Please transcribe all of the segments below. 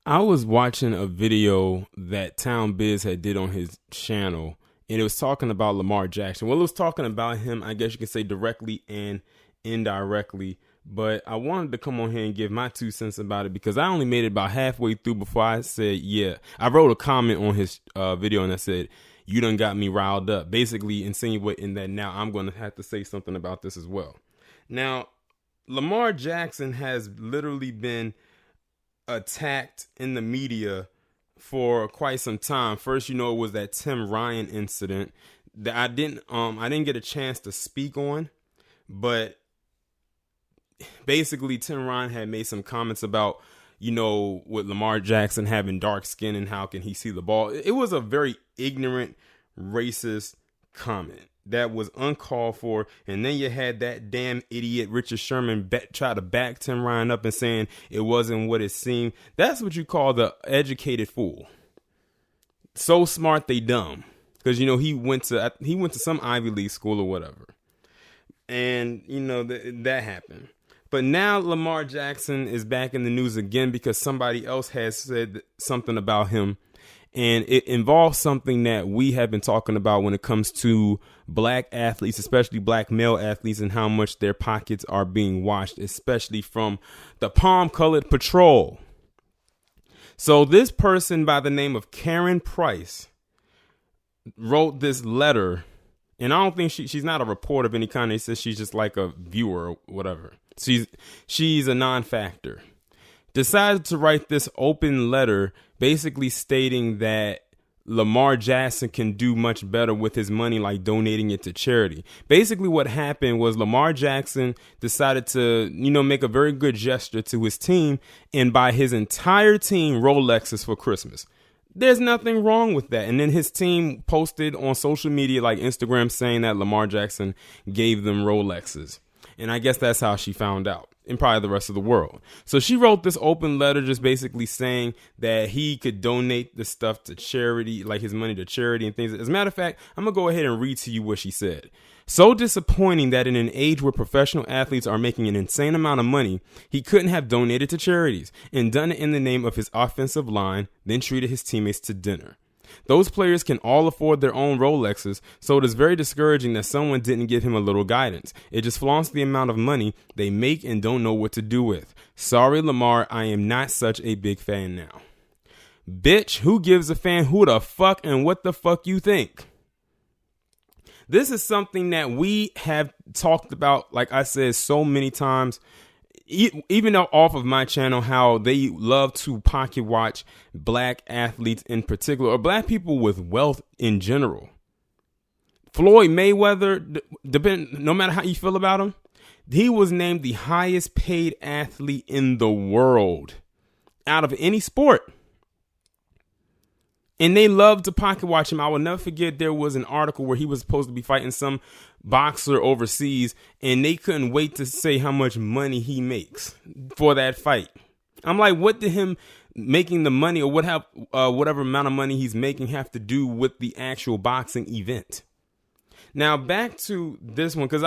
I was watching a video that Town Biz had did on his channel, and it was talking about Lamar Jackson. Well, it was talking about him, I guess you could say directly and indirectly. But I wanted to come on here and give my 2 cents about it because I only made it about halfway through before I said, yeah. I wrote a comment on his video and I said, you done got me riled up. Basically insinuating that now I'm going to have to say something about this as well. Now, Lamar Jackson has literally been attacked in the media for quite some time. First, it was that Tim Ryan incident that I didn't get a chance to speak on, but basically Tim Ryan had made some comments about, with Lamar Jackson having dark skin and how can he see the ball. It was a very ignorant, racist comment that was uncalled for. And then you had that damn idiot Richard Sherman try to back Tim Ryan up and saying it wasn't what it seemed. That's what you call the educated fool. So smart they dumb. Because he went to some Ivy League school or whatever. And that happened. But now Lamar Jackson is back in the news again because somebody else has said something about him. And it involves something that we have been talking about when it comes to black athletes, especially black male athletes, and how much their pockets are being watched, especially from the Palm Colored Patrol. So this person by the name of Karen Price wrote this letter. And I don't think she's not a reporter of any kind. They says she's just like a viewer or whatever. She's a non-factor. Decided to write this open letter basically stating that Lamar Jackson can do much better with his money, like donating it to charity. Basically what happened was Lamar Jackson decided to, make a very good gesture to his team and buy his entire team Rolexes for Christmas. There's nothing wrong with that. And then his team posted on social media like Instagram saying that Lamar Jackson gave them Rolexes. And I guess that's how she found out, and probably the rest of the world. So she wrote this open letter just basically saying that he could donate the stuff to charity, like his money to charity and things. As a matter of fact, I'm going to go ahead and read to you what she said. So disappointing that in an age where professional athletes are making an insane amount of money, he couldn't have donated to charities and done it in the name of his offensive line, then treated his teammates to dinner. Those players can all afford their own Rolexes, so it is very discouraging that someone didn't give him a little guidance. It just flaunts the amount of money they make and don't know what to do with. Sorry, Lamar, I am not such a big fan now. Bitch, who gives a fan who the fuck and what the fuck you think? This is something that we have talked about, like I said, so many times. Even though off of my channel, how they love to pocket watch black athletes in particular, or black people with wealth in general. Floyd Mayweather, no matter how you feel about him, he was named the highest paid athlete in the world out of any sport. And they love to pocket watch him. I will never forget there was an article where he was supposed to be fighting some boxer overseas, and they couldn't wait to say how much money he makes for that fight. I'm like, what did him making the money or whatever amount of money he's making have to do with the actual boxing event? Now back to this one, because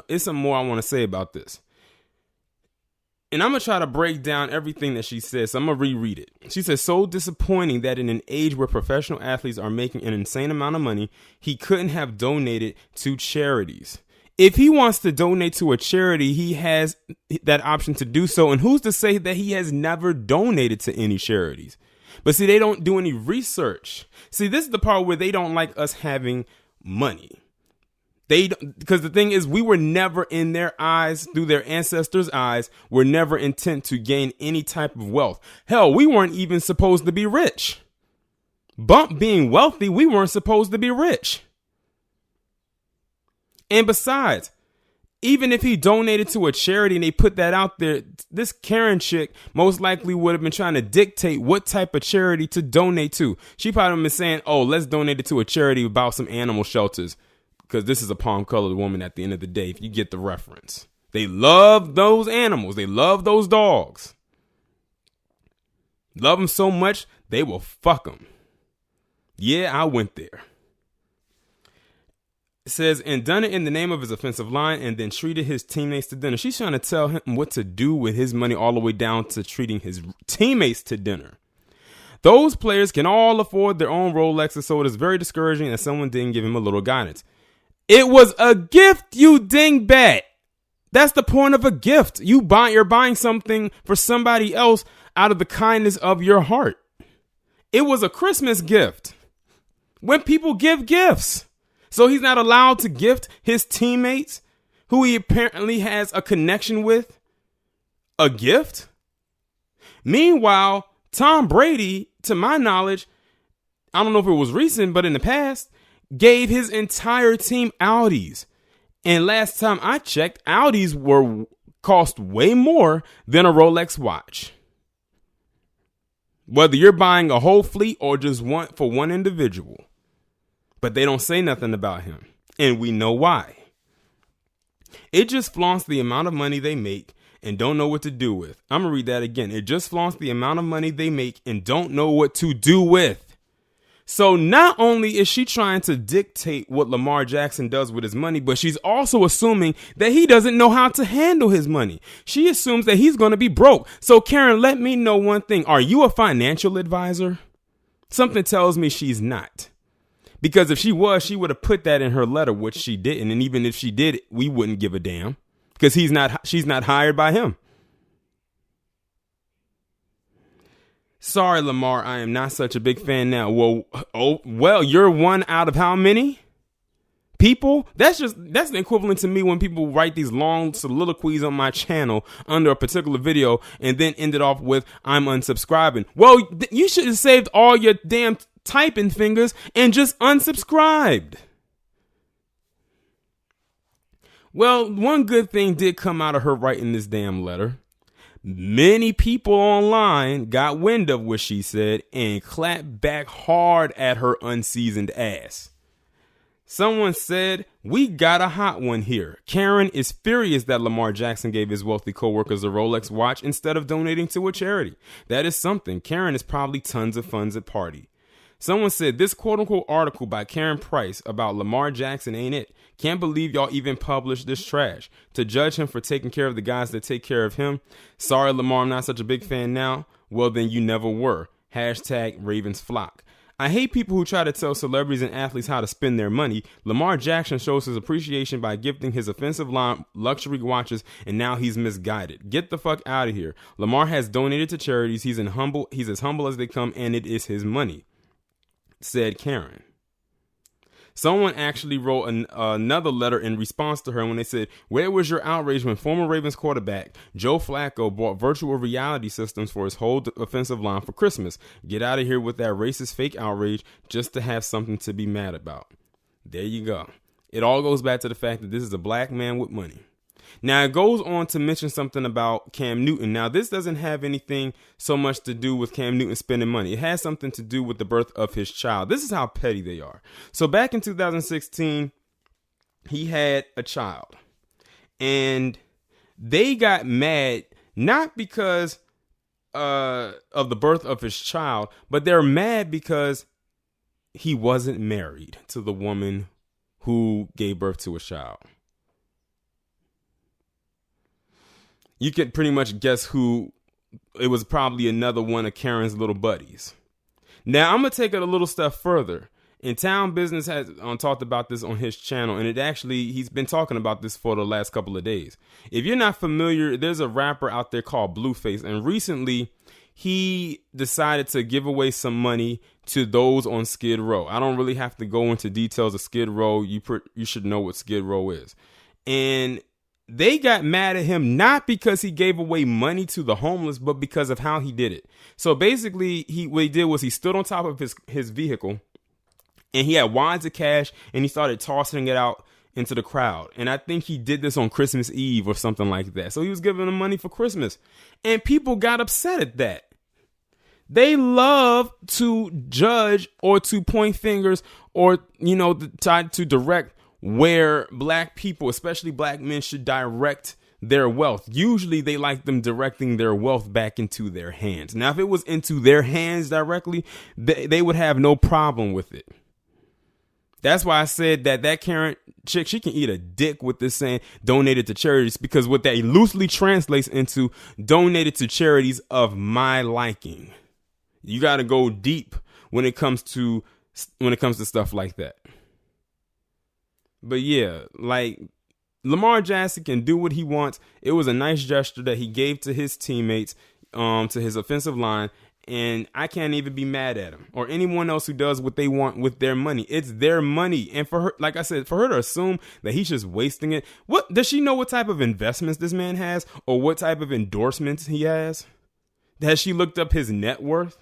it's some more I want to say about this. And I'm going to try to break down everything that she says. So I'm going to reread it. She says, so disappointing that in an age where professional athletes are making an insane amount of money, he couldn't have donated to charities. If he wants to donate to a charity, he has that option to do so. And who's to say that he has never donated to any charities? But see, they don't do any research. See, this is the part where they don't like us having money. Because the thing is, we were never in their eyes, through their ancestors' eyes, were never intent to gain any type of wealth. Hell, we weren't even supposed to be rich. Bump being wealthy, we weren't supposed to be rich. And besides, even if he donated to a charity and they put that out there, this Karen chick most likely would have been trying to dictate what type of charity to donate to. She probably would have been saying, oh, let's donate it to a charity about some animal shelters. Because this is a palm-colored woman at the end of the day, if you get the reference. They love those animals. They love those dogs. Love them so much, they will fuck them. Yeah, I went there. It says, and done it in the name of his offensive line and then treated his teammates to dinner. She's trying to tell him what to do with his money all the way down to treating his teammates to dinner. Those players can all afford their own Rolexes, so it is very discouraging that someone didn't give him a little guidance. It was a gift, you dingbat. That's the point of a gift. You're buying something for somebody else out of the kindness of your heart. It was a Christmas gift. When people give gifts. So he's not allowed to gift his teammates, who he apparently has a connection with, a gift. Meanwhile, Tom Brady, to my knowledge, I don't know if it was recent, but in the past, gave his entire team Audis. And last time I checked, Audis cost way more than a Rolex watch. Whether you're buying a whole fleet or just one for one individual. But they don't say nothing about him. And we know why. It just flaunts the amount of money they make and don't know what to do with. I'm going to read that again. It just flaunts the amount of money they make and don't know what to do with. So not only is she trying to dictate what Lamar Jackson does with his money, but she's also assuming that he doesn't know how to handle his money. She assumes that he's going to be broke. So Karen, let me know one thing. Are you a financial advisor? Something tells me she's not. Because if she was, she would have put that in her letter, which she didn't. And even if she did, we wouldn't give a damn because she's not hired by him. Sorry, Lamar, I am not such a big fan now. Well, you're one out of how many people? That's the equivalent to me when people write these long soliloquies on my channel under a particular video and then end it off with, I'm unsubscribing. Well, you should have saved all your damn typing fingers and just unsubscribed. Well, one good thing did come out of her writing this damn letter. Many people online got wind of what she said and clapped back hard at her unseasoned ass. Someone said, we got a hot one here. Karen is furious that Lamar Jackson gave his wealthy coworkers a Rolex watch instead of donating to a charity. That is something. Karen is probably tons of funds at party. Someone said this quote-unquote article by Karen Price about Lamar Jackson ain't it. Can't believe y'all even published this trash. To judge him for taking care of the guys that take care of him. Sorry, Lamar, I'm not such a big fan now. Well, then you never were. Hashtag Ravens flock. I hate people who try to tell celebrities and athletes how to spend their money. Lamar Jackson shows his appreciation by gifting his offensive line luxury watches, and now he's misguided. Get the fuck out of here. Lamar has donated to charities. He's as humble as they come, and it is his money, said Karen. Someone actually wrote another letter in response to her when they said, where was your outrage when former Ravens quarterback Joe Flacco bought virtual reality systems for his whole offensive line for Christmas? Get out of here with that racist fake outrage just to have something to be mad about. There you go. It all goes back to the fact that this is a black man with money. Now, it goes on to mention something about Cam Newton. Now, this doesn't have anything so much to do with Cam Newton spending money. It has something to do with the birth of his child. This is how petty they are. So back in 2016, he had a child. And they got mad, not because of the birth of his child, but they're mad because he wasn't married to the woman who gave birth to a child. You could pretty much guess who. It was probably another one of Karen's little buddies. Now, I'm going to take it a little step further. And Town Business has talked about this on his channel. And he's been talking about this for the last couple of days. If you're not familiar, there's a rapper out there called Blueface. And recently, he decided to give away some money to those on Skid Row. I don't really have to go into details of Skid Row. You should know what Skid Row is. And they got mad at him not because he gave away money to the homeless, but because of how he did it. So basically, what he did was he stood on top of his vehicle and he had wads of cash and he started tossing it out into the crowd. And I think he did this on Christmas Eve or something like that. So he was giving them money for Christmas. And people got upset at that. They love to judge or to point fingers or, try to direct where black people, especially black men, should direct their wealth. Usually they like them directing their wealth back into their hands. Now, if it was into their hands directly, they would have no problem with it. That's why I said that Karen chick, she can eat a dick with this saying donated to charities, because what that loosely translates into donated to charities of my liking. You got to go deep when it comes to stuff like that. But yeah, like Lamar Jackson can do what he wants. It was a nice gesture that he gave to his teammates, to his offensive line, and I can't even be mad at him or anyone else who does what they want with their money. It's their money. And for her, like I said, for her to assume that he's just wasting it, what does she know what type of investments this man has or what type of endorsements he has? Has she looked up his net worth?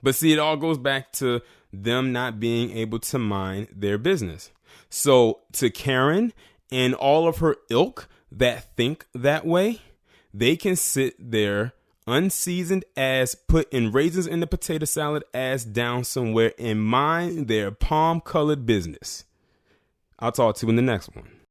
But see, it all goes back to them not being able to mind their business. So to Karen and all of her ilk that think that way, they can sit their unseasoned ass, put in raisins in the potato salad ass down somewhere and mind their palm colored business. I'll talk to you in the next one.